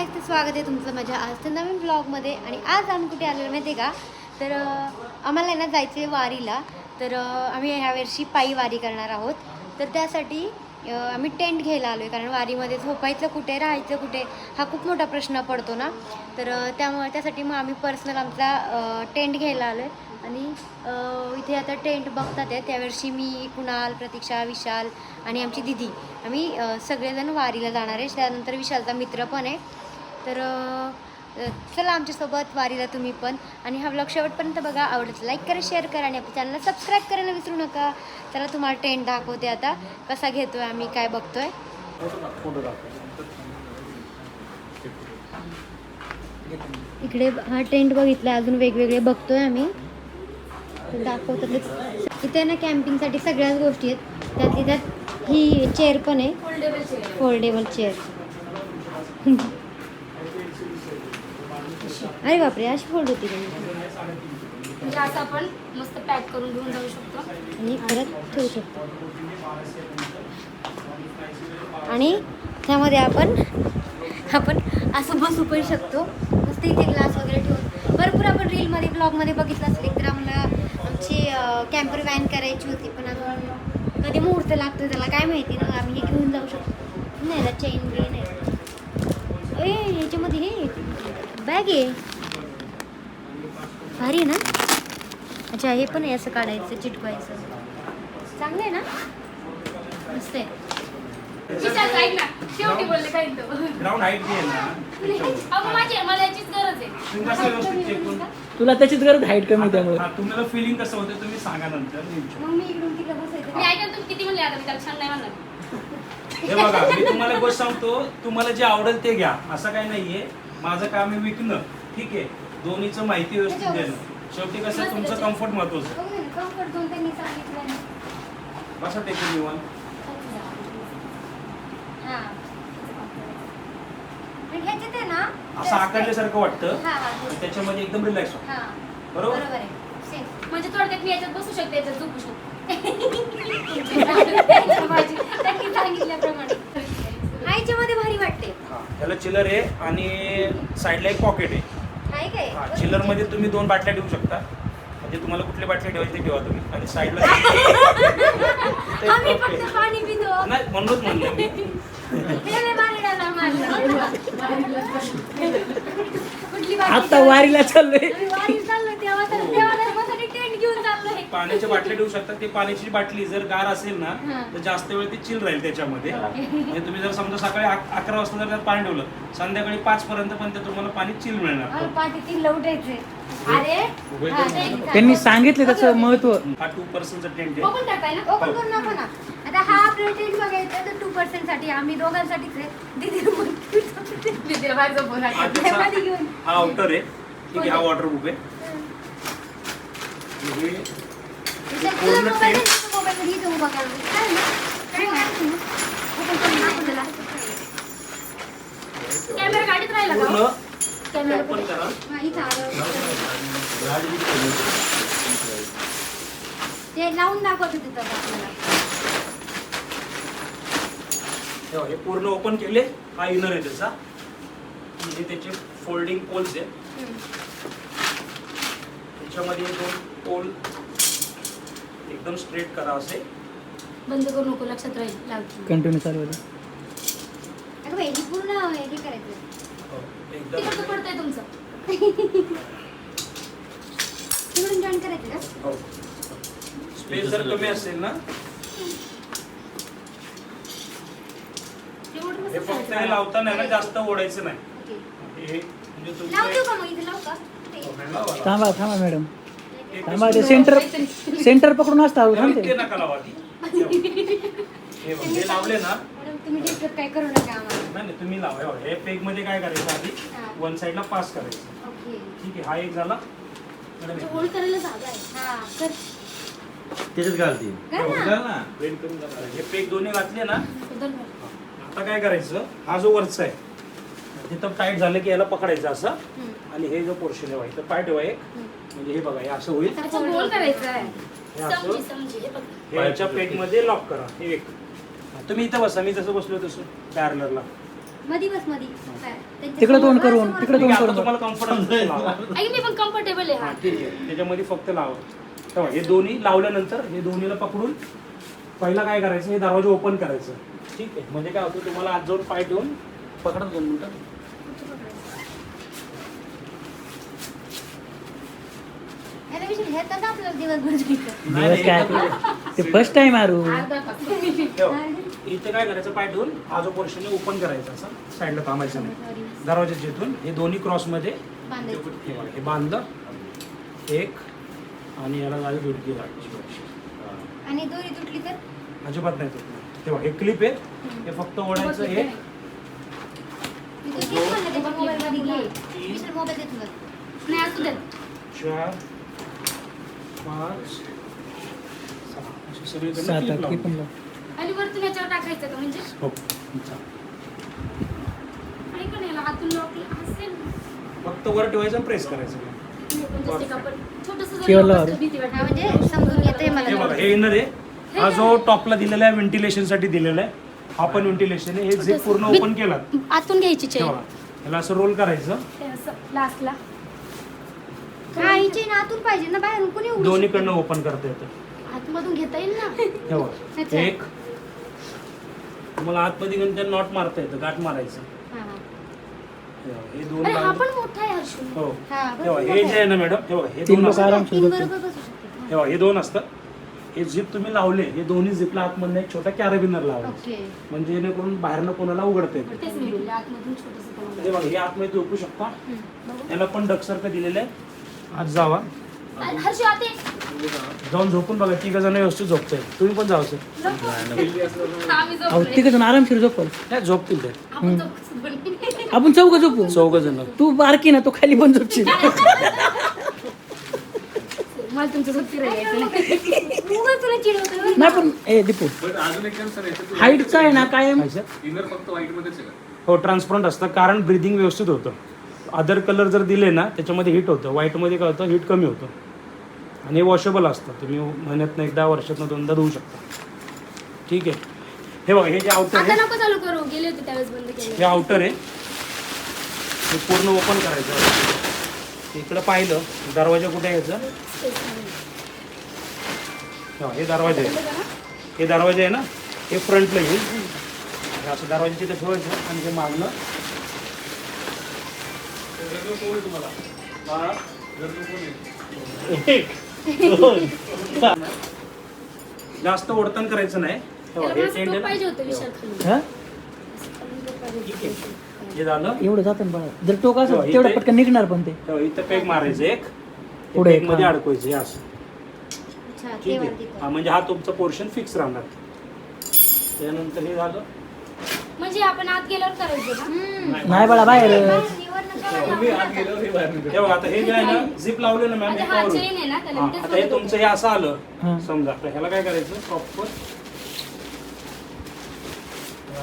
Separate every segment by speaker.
Speaker 1: गाईस, तर स्वागत आहे तुमचं माझ्या आजच्या नवीन ब्लॉगमध्ये. आणि आज आम्ही कुठे आलेलो माहिती आहे का? तर आम्हाला आहे ना जायचं आहे वारीला. तर आम्ही ह्या वर्षी पायी वारी करणार आहोत. तर त्यासाठी आम्ही टेंट घ्यायला आलो आहे, कारण वारीमध्ये झोपायचं कुठे, राहायचं कुठे हा खूप मोठा प्रश्न पडतो ना. तर त्यामुळे त्यासाठी मग आम्ही पर्सनल आमचा टेंट घ्यायला आलो आहे. आणि इथे आता टेंट बघतात आहे. त्यावर्षी मी, कुणाल, प्रतीक्षा, विशाल आणि आमची दिदी आम्ही सगळेजण वारीला जाणार आहे. त्यानंतर विशालचा मित्र पण आहे. तर चला आमच्यासोबत वारीला तुम्ही पण. आणि हा व्लॉग शेवटपर्यंत बघा. आवडतं लाईक करा, शेअर करा आणि आपल्या चॅनलला सबस्क्राईब करायला विसरू नका. चला तुम्हाला टेंट दाखवते आता कसा घेतोय आम्ही, काय बघतोय. इकडे हा टेंट बघितला, अजून वेगवेगळे बघतोय आम्ही. तर दाखवतात इथे ना कॅम्पिंगसाठी सगळ्याच गोष्टी आहेत. त्यातली त्यात ही चेअर पण आहे, फोल्डेबल चेअर. अरे बापरे, अशी फोल्ड होती का?
Speaker 2: म्हणजे असं आपण मस्त पॅक करून घेऊन जाऊ शकतो
Speaker 1: आणि परत ठेवू शकतो. आणि त्यामध्ये आपण असं बसू पण शकतो. मस्त इथे ग्लास वगैरे ठेवून. भरपूर आपण रीलमध्ये, ब्लॉगमध्ये बघितलं असेल. तर आम्हाला आमची कॅम्पर व्हॅन करायची होती, पण अजून कधी मुहूर्त लागतो त्याला काय माहिती ना. आम्ही हे घेऊन जाऊ शकतो. नाही ना, चेन बिन आहे. याच्यामध्ये हे बॅग आहे, भारी आहे ना. अच्छा, हे पण आहे, असं काढायचं, चिटकवायचं. चांगलं आहे ना, मस्त आहे.
Speaker 2: शेवटी बोलले काही
Speaker 3: ग्राउंड हाईट आहे ना,
Speaker 2: माझी मला याचीच गरज आहे.
Speaker 3: तुम्ही कसं व्यवस्थित चेक करून
Speaker 4: तुला त्याचीच गरज हाईट कमी त्यामुळे.
Speaker 3: तुम्हाला फिलिंग कसं होतं तुम्ही सांगा नंतर.
Speaker 1: मग मी इकडून तिकडे बसायचं.
Speaker 2: मी ऐकलं तुम्ही किती म्हणले, आता मी त्याला छान नाही म्हणणार.
Speaker 3: हे बघा, मी तुम्हाला गोष्ट सांगतो, तुम्हाला जे आवडेल ते घ्या, असं काही नाहीये. माझं काम आहे विकणं, ठीक आहे. दोन्हीचं माहिती व्यवस्थित देणं. शेवटी कसं तुमचं कम्फर्ट महत्वाचं.
Speaker 1: कम्फर्ट झोन त्यांनी सांगितलं.
Speaker 3: बसा टेकून निवांत.
Speaker 1: हां, पण ह्याच्यात आहे ना
Speaker 3: असं आकारल्यासारखं वाटतं.
Speaker 1: हां हां
Speaker 3: आणि त्याच्यामध्ये एकदम रिलॅक्स होतं.
Speaker 1: हां,
Speaker 3: बरोबर
Speaker 1: बरोबर आहे. सेम.
Speaker 2: म्हणजे थोडक्यात मी याच्यात बसू शकते, याच्यात झोपू शकते.
Speaker 1: त्यांनी सांगितल्याप्रमाणे ह्याच्यामध्ये भारी वाटते.
Speaker 3: हा, त्याला चिलर आहे आणि साईडला एक पॉकेट आहे.
Speaker 1: आहे काय?
Speaker 3: हा, चिलर मध्ये तुम्ही 2 बाटल्या ठेवू शकता. म्हणजे तुम्हाला कुठल्या बाटल्या ठेवायचे ते ठेवा तुम्ही. आणि साईडला
Speaker 1: आम्ही फक्त पाणी पितो.
Speaker 3: नाही, म्हणूनच म्हणलं मी.
Speaker 1: हे लय भारी डायलॉग मारला. कुठली बाटली?
Speaker 4: आता वारीला चाललोय.
Speaker 1: आम्ही वारीला चाललो तेव्हा धर्मासाठी टेंट घेऊन चाललोय.
Speaker 3: पाण्याच्या बाटल्या ठेवू शकता. ते पाण्याची बाटली जर गार असेल ना, तर जास्त वेळ ती चिल राहील त्याच्यामध्ये. म्हणजे तुम्ही जर समजा सकाळी 11 वाजता जर त्यात पाणी ठेवलं, संध्याकाळी 5 पर्यंत पण ते तुम्हाला पाणी चिल मिळणार.
Speaker 1: आम्हाला पाठी 3ला उठायचे. अरे हा, ते-
Speaker 4: त्यांनी सांगितले त्याचं महत्व.
Speaker 3: हा 2%चा टेंट आहे.
Speaker 2: ओपन करताय ना?
Speaker 1: ओपन करू नको ना. आता हा आपला टेंट बघायचा तर 2% साठी, आम्ही दोघांसाठीच आहे.
Speaker 2: तिथे बाहेर झोपून राहा.
Speaker 1: मध्ये घेऊन.
Speaker 3: हा आउटर आहे, ठीक आहे. हा वॉटरप्रूफ आहे. हे
Speaker 1: तुला मोबाईल आहे ना, तो मोबाईल मध्ये इथं उभा करा. काय ना? काय नाही. ओपन करून दाखव त्याला.
Speaker 2: कॅमेरा गाडीत राहिला का?
Speaker 3: पूर्ण
Speaker 1: कॅमेरा
Speaker 3: ओपन करा.
Speaker 1: हा, इथं आलं. ते लावून दाखवतो तिथं आपल्याला.
Speaker 3: हे बघा, हे पूर्ण ओपन केले. हा इनर आहे त्याचा. म्हणजे त्याचे फोल्डिंग पोल्स आहे. त्याच्यामध्ये 2 पोल एकदम स्ट्रेट करा असे.
Speaker 2: बंद करू नको, लक्षात राहील. लावची
Speaker 4: कंटिन्यू चालू आहे.
Speaker 1: अगं बाई, हे पूर्ण हे करायचं.
Speaker 3: एकदम
Speaker 2: तिकडचं पडतंय तुमचं.
Speaker 1: तिकडून जॉईन करायचं का?
Speaker 3: हो. स्पेस जर कमी असेल ना,
Speaker 2: तेवढं
Speaker 3: हे
Speaker 2: कसं
Speaker 3: फक्त
Speaker 2: करायचं?
Speaker 3: हे लावताना ना जास्त ओढायचं नाही.
Speaker 1: ओके.
Speaker 3: हे म्हणजे
Speaker 1: लावू देऊ
Speaker 3: तुमचं
Speaker 1: का मग इथे? लावू का? ते.
Speaker 4: थांबा थांबा मॅडम,
Speaker 3: एक
Speaker 4: थांबा. ते सेंटर पकडून असता
Speaker 3: इतके
Speaker 4: थांबते.
Speaker 3: नका लावा ती. हे बघ, हे लावले ना.
Speaker 1: मॅडम, तुम्ही डिस्टर्ब काय करू नका आम्हाला.
Speaker 3: नाही नाही, तुम्ही लावा. हे बघ, हे पेग मध्ये काय करायचं आधी,
Speaker 1: हा.
Speaker 3: 1 साइडला पास करायचं.
Speaker 1: ओके.
Speaker 3: ठीक आहे. हा एक झाला. मॅडम,
Speaker 2: म्हणजे होल्ड करायला जागा आहे.
Speaker 1: हा, तर
Speaker 5: त्याच्यात घालते.
Speaker 1: घाल ना.
Speaker 3: ब्लेंड करून टाका. हे पेग दोन्ही घातले ना.
Speaker 2: उधर बघ.
Speaker 3: आता काय करायचं, हा जो वरचा आहे तिथं टाईट झालं की याला पकडायचं असं.
Speaker 1: हम्म.
Speaker 3: आणि हे जो पोर्शन आहे तर पाय ठेवा एक. म्हणजे हे बघा, हे असं होईल.
Speaker 2: त्याचा गोल करायचा आहे.
Speaker 3: हे असं
Speaker 2: समजी हे बघ.
Speaker 3: हे याच्या पेग मध्ये लॉक करा. हे एक. तुम्ही इथं बसा, मी जसं बसलो तसं पॅरलरला.
Speaker 1: मधी बस मधी. काय? त्यांची
Speaker 4: तिकडे तोंड करून तिकडे
Speaker 3: ठीक
Speaker 4: तोंड
Speaker 3: आहे, आता
Speaker 4: करून
Speaker 3: तुम्हाला कम्फर्टेबल लावा.
Speaker 2: ऐक मी पण कम्फर्टेबल आहे
Speaker 3: हा
Speaker 2: हा
Speaker 3: ठीक आहे, त्याच्यामध्ये फक्त लावा. तेव्हा हे दोन्ही लावल्यानंतर हे दोन्हीला पकडून पहिला काय करायचं, हे दरवाजा ओपन करायचं. ठीक आहे, म्हणजे काय होतं, तुम्हाला आज जाऊन पाय ठेवून पकडा 2 मिनिटं.
Speaker 1: याला विषय घेतात ना आपल्याला दिवसभर जायचं.
Speaker 4: दिवस काय ते फर्स्ट टाइम आरू
Speaker 2: अर्धा तास
Speaker 3: तेव्हा इथे काय करायचं, पाय ठेवून हा जो पोर्शन ओपन करायचा, असं साईडला थांबायचं नाही. दरवाजाच्या इथून हे दोन्ही क्रॉसमध्ये
Speaker 1: बांधायचं.
Speaker 3: हे बांधलं एक, आणि याला झाली दुडकी लावायची.
Speaker 1: आणि दोरी तुटली तर
Speaker 3: अजिबात नाही तुटणार. तेव्हा हे क्लिप आहे, हे फक्त ओढायचं. हे
Speaker 1: मी तो किती म्हणलं त्याच्या मोबाईलमध्ये घे. विशाल मोबाईल देतो तुला.
Speaker 2: नाही असू दे
Speaker 3: 4 5 6 अशी सगळीकडनं
Speaker 4: 7
Speaker 3: clip
Speaker 4: 8
Speaker 3: लावून.
Speaker 4: पण लाव.
Speaker 2: आणि वरतून याच्यावर टाकायचं का म्हणजे
Speaker 3: हो चालेल.
Speaker 2: ऐक ना याला आतून लॉक असेल
Speaker 3: फक्त वर ठेवायचं, प्रेस करायचं.
Speaker 4: केवढं लावा?
Speaker 1: हा म्हणजे समजून येतंय
Speaker 3: हे
Speaker 1: मला.
Speaker 3: बघा, हे इनर आहे. हा जो टॉपला दिलेला आहे व्हेंटिलेशन साठी दिलेला आहे, हा पण व्हेंटिलेशन आहे. हे झिप पूर्ण ओपन केला
Speaker 2: आतून घ्यायची चेन
Speaker 3: तेव्हा याला असं रोल करायचं.
Speaker 2: लास्टला
Speaker 1: हा हिची ना आतून पाहिजे ना, बाहेरून कोणी उघडू
Speaker 3: दोन्हीकडनं ओपन करता येतं.
Speaker 2: आतमधून घेता येईल ना
Speaker 3: तेव्हा
Speaker 1: अच्छा.
Speaker 3: एक तुम्हाला आतमध्ये घेऊन त्या नॉट मारता येतं, गाठ मारायचं.
Speaker 1: शकतं. हा, हा.
Speaker 3: तेव्हा हे दोन
Speaker 2: अरे हा
Speaker 3: बाजू-
Speaker 2: पण मोठा आहे हर्षू
Speaker 3: हो
Speaker 1: हा,
Speaker 3: तेव्हा
Speaker 1: बरोबर
Speaker 3: हे
Speaker 1: आहे.
Speaker 3: जे आहे ना मॅडम, तेव्हा हे
Speaker 4: 3
Speaker 3: दोन
Speaker 4: लोक
Speaker 3: असतात.
Speaker 4: आराम
Speaker 1: तीन
Speaker 4: सुरू
Speaker 1: बरोबर बसू शकते.
Speaker 3: तेव्हा हे 2 असतात. हे झिप तुम्ही लावले, हे दोन्ही झिपला आतमधनं एक छोटा कॅरेबिनर लावायचा,
Speaker 1: ओके.
Speaker 3: म्हणजे जेणेकरून बाहेरनं कोणाला उघडता येतं.
Speaker 2: तेच मी बोलले, आतमधून छोटंसं
Speaker 3: हे बघा, हे आतमध्ये झोपू शकता. याला पण डकसारखं दिलेलं आहे. आज जावा,
Speaker 2: हर्षू आते
Speaker 3: जाऊन झोपून बघा, 3 जण व्यवस्थित झोपताय. तुम्ही पण जाऊ सर.
Speaker 2: आम्ही
Speaker 4: अहो
Speaker 2: झोपलोय.
Speaker 4: तिकडे आरामशीर झोपल
Speaker 3: नाही झोपतील ते
Speaker 2: आपण झोपू पण.
Speaker 4: आपण झोपू
Speaker 3: 4 जण.
Speaker 4: तू बारकी ना, तो खाली पण झोपशील.
Speaker 2: मला तुमचं झोप फिरायला
Speaker 1: उगाच तुला चिडवतो बरं.
Speaker 4: नाही पण ए दीपू
Speaker 6: अजून एक कन्सर्न आहे
Speaker 4: हाईटचा आहे ना कायम.
Speaker 6: इनर फक्त व्हाईट मध्येच आहे का?
Speaker 3: हो ट्रान्सपरंट असतं, कारण ब्रिदिंग व्यवस्थित होतं. अदर कलर जर दिले ना, त्याच्यामध्ये हीट होतं. व्हाईटमध्ये काय होतं, हीट कमी होतं. आणि हे वॉशेबल असतं, तुम्ही महिन्यातनं एकदा, वर्षातनं 2दा धुवू शकता. ठीक आहे. हे बघा, हे जे आउटर
Speaker 2: आता
Speaker 3: आहे,
Speaker 2: नको चालू करू, गेले होते त्यावेळेस बंद केलं
Speaker 3: हे आउटर आहे, हे पूर्ण ओपन करायचं. इकडं पाहिलं दरवाजा कुठे यायचं, हे दरवाजा आहे. हे दरवाजा आहे ना, हे फ्रंटला येईल. हे असं दरवाजाची इथे ठेवायचं, आणि हे मागणं हा. एक, 2. जास्त ओढताना करायचं नाही.
Speaker 2: त्याला
Speaker 3: हे
Speaker 2: पण असं
Speaker 3: टेंड
Speaker 2: टोप
Speaker 3: आहे
Speaker 2: पाहिजे
Speaker 3: ना.
Speaker 2: होतं विशाल खाली.
Speaker 4: हा
Speaker 3: ठीक आहे. हे झालं.
Speaker 4: एवढं जातं ना बाळा. जर टोक
Speaker 3: हो,
Speaker 4: असेल
Speaker 3: इथे-
Speaker 4: तेवढं पटकन निघणार पण ते.
Speaker 3: तेव्हा इथं पेग मारायचं एक,
Speaker 4: पुढे एक,
Speaker 3: मध्ये
Speaker 4: हा.
Speaker 3: अडकवायचं हे असं.
Speaker 1: अच्छा, ते
Speaker 3: ठीक
Speaker 1: वरती
Speaker 3: आहे.
Speaker 1: कर.
Speaker 3: हा, म्हणजे हा तुमचा पोर्शन फिक्स राहणार. त्यानंतर हे झालं.
Speaker 2: म्हणजे आपण आत गेल्यावर करायचं का
Speaker 4: नाही बाळा बाहेर.
Speaker 3: तेव्हा आता हे जे आहे ना, झिप लावले ना मॅम,
Speaker 2: आता हा चेन आहे ना त्याला तेच
Speaker 3: आता हे
Speaker 2: बघत
Speaker 3: तुमचं
Speaker 2: होते.
Speaker 3: हे असं आलं
Speaker 4: हा.
Speaker 3: समजा, तर ह्याला काय करायचं, प्रॉपर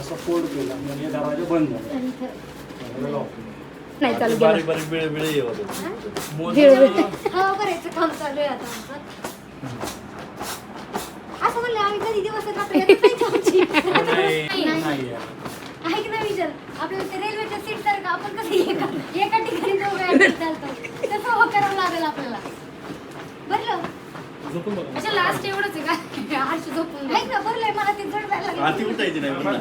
Speaker 3: असं फोल्ड केला म्हणजे दरवाजा बंद झाला. ह्याला lock.
Speaker 2: नाही चालू
Speaker 5: बारीक
Speaker 2: केलं
Speaker 5: बारीक बिळे बिळे येवत
Speaker 3: मोजलं.
Speaker 1: हो करायचं काम चालू आहे आता आमचं. असं म्हणलं आम्ही कधी दिवस आपल्याला नाही आमची.
Speaker 3: नाही, नाही यार.
Speaker 1: ऐक ना विचार, आपल्याला ते रेल्वेच्या सीट सारखं आपण कसं एका ठिकाणी दोघं चालतो, तसं हो करावं लागेल आपल्याला. बरं
Speaker 3: झोपून बघा.
Speaker 2: अच्छा लास्ट एवढंच आहे का हर्षू झोपून घे.
Speaker 1: ऐक ना, बरं मला ते जड जायला लागलं.
Speaker 5: आरती उठायची नाही म्हणून.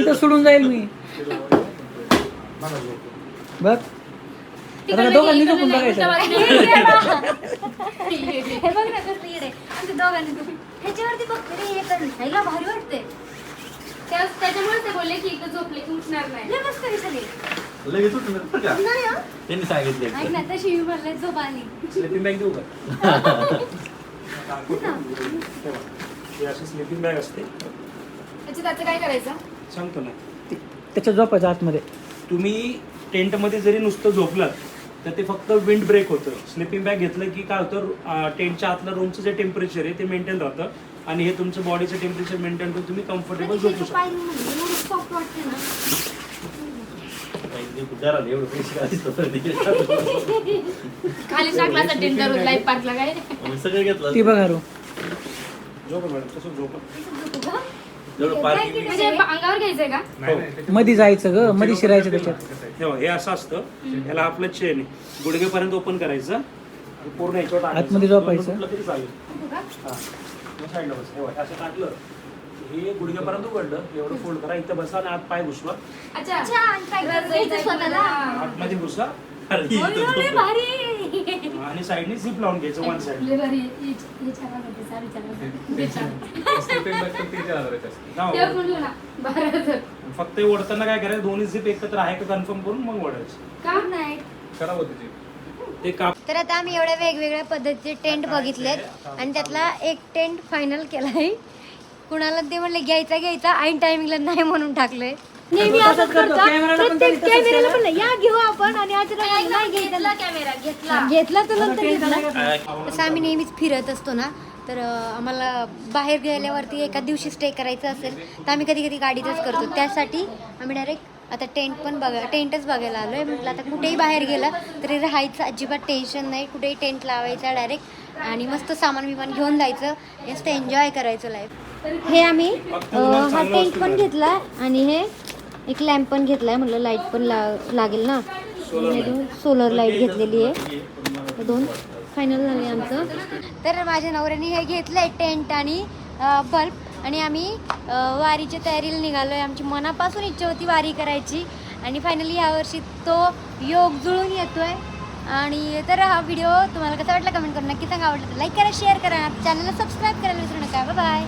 Speaker 4: इथं सोडून जाईल मी.
Speaker 3: बघा झोपून.
Speaker 4: बघ
Speaker 2: तिकडनं
Speaker 4: आता दोघांनी
Speaker 2: इकडनं
Speaker 4: झोपून
Speaker 2: नाही,
Speaker 4: बघायचं.
Speaker 2: उलट्या बाजूने.
Speaker 1: हे बघ ना कसं येडे. आमच्या दोघांनी ह्याच्यावरती बघते रे, हे कर खायला भारी वाटते.
Speaker 2: त्याच्यामुळे ते बोलले की इथं झोपले की उठणार नाही
Speaker 1: लय मस्त विचारले.
Speaker 5: लगेच उठून बरं का
Speaker 1: नाही हं?
Speaker 5: त्यांनी सांगितले
Speaker 1: ऐक ना, तशी मी म्हणलं झोप आली.
Speaker 3: स्लिपिंग बॅग देऊ का? तेव्हा ही अशी स्लिपिंग बॅग असते.
Speaker 2: त्याचं काय करायचं
Speaker 3: सांगतो ना,
Speaker 4: त्याच्या झोपायच्या आतमध्ये.
Speaker 3: तुम्ही टेंटमध्ये जरी नुसतं झोपलात तर ते फक्त विंड ब्रेक होतं. स्लिपिंग बॅग घेतलं की काय होतं, टेंटच्या आतलं रूमचं जे टेम्परेचर आहे ते मेंटेन राहतं, आणि हे तुमचं बॉडीचं टेम्परेचर मेंटेन करून तुम्ही कम्फर्टेबल झोपू शकता.
Speaker 1: पाहिजे म्हणजे एवढं सॉफ्ट वाटते ना.
Speaker 5: घराला एवढं पैसे घालायचं.
Speaker 2: खाली टाकला असं टेंटर लाईफ पार्कला काय
Speaker 5: आम्ही सगळं घेतलं.
Speaker 4: ती बघा रो.
Speaker 3: झोपा मॅडम, तसं झोपा.
Speaker 1: झोपू का?
Speaker 5: जवळ पार्किंग
Speaker 2: म्हणजे अंगावर घ्यायचंय का?
Speaker 6: नाही, नाही, त्याच्यात-
Speaker 4: मध्ये जायचं ग मध्ये शिरायचं त्याच्यात.
Speaker 3: हे बघ, हे असं असतं याला आपलं चेन आहे गुडघेपर्यंत ओपन करायचं आणि पूर्ण याच्यावर टाकायचं.
Speaker 4: आतमध्ये झोपायचं.
Speaker 3: दोन तुटलं तरी चालेल. हा. मग साईडला बस. हे बघ, असं टाकलं हे गुडघेपर्यंत उघडलं एवढं फोल्ड करा इथं बसा आणि आत पाय घुसवा
Speaker 2: अच्छा
Speaker 1: छान पाय घ्यायचं स्वतःला.
Speaker 3: आतमध्ये घुसा
Speaker 5: अरे, इथं झोपलं.
Speaker 1: भारी.
Speaker 3: आणि साईडने झिप लावून घ्यायचं वन साईड.
Speaker 2: लय भारी. हे छान वाटतं, साडी छान वाटतं. ते छान.
Speaker 6: मस्त ते लागतं 3000 असतं.
Speaker 2: ते पण घेऊ ना. 12,000.
Speaker 3: फक्त हे ओढताना काय करायचं दोन्ही झिप एकत्र आहे का कन्फर्म करून मग ओढायचं.
Speaker 2: का नाही?
Speaker 6: खराब होती ती.
Speaker 3: ते काप
Speaker 1: तर आता आम्ही एवढ्या वेगवेगळ्या पद्धतीचे टेंट बघितलेत आणि त्यातला एक टेंट फायनल केलाय. कुणाला ते म्हणले घ्यायचा ऐन टायमिंगला नाही म्हणून टाकलंय. नेहमी
Speaker 4: तसंच
Speaker 1: असंच
Speaker 4: करतो.
Speaker 1: करतो.
Speaker 4: कॅमेराला पण
Speaker 1: प्रत्येक
Speaker 4: तसंच
Speaker 1: कॅमेराला
Speaker 4: केलं.
Speaker 1: पण या घेऊ आपण आणि अचानक नाही
Speaker 2: घेतला
Speaker 1: घ्यायचा.
Speaker 2: कॅमेरा, घेतला.
Speaker 1: घेतला तर नंतर घेतला. तसं आम्ही नेहमीच फिरत असतो ना तर आम्हाला बाहेर गेल्यावरती एका दिवशी स्टे करायचं असेल तर आम्ही कधी कधी गाडीतच करतो. त्यासाठी आम्ही डायरेक्ट आता टेंटच बघायला आलो आहे. म्हटलं आता कुठेही बाहेर गेलं तरी राहायचं अजिबात टेन्शन नाही. कुठेही टेंट लावायचा डायरेक्ट आणि मस्त सामान बिमान घेऊन जायचं. मस्त एन्जॉय करायचं लाईफ. हे आम्ही हा टेंट पण घेतला आणि हे एक लॅम्प पण घेतलाय. म्हटलं लाईट पण लागेल ना. सोलर लाईट घेतलेली आहे. हे दोन फायनल झाले आमचं. तर माझ्या नवऱ्याने हे घेतलंय टेंट आणि बल्ब आणि आम्ही वारीच्या तयारीला निघालो आहे. आमची मनापासून इच्छा होती वारी करायची आणि फायनली यावर्षी तो योग जुळून येतोय. आणि तर हा व्हिडिओ तुम्हाला कसा वाटला कमेंट करून नक्की सांगा. आवडला तर लाईक करा, शेअर करा, चॅनलला सबस्क्राईब करायला विसरू नका. बाय.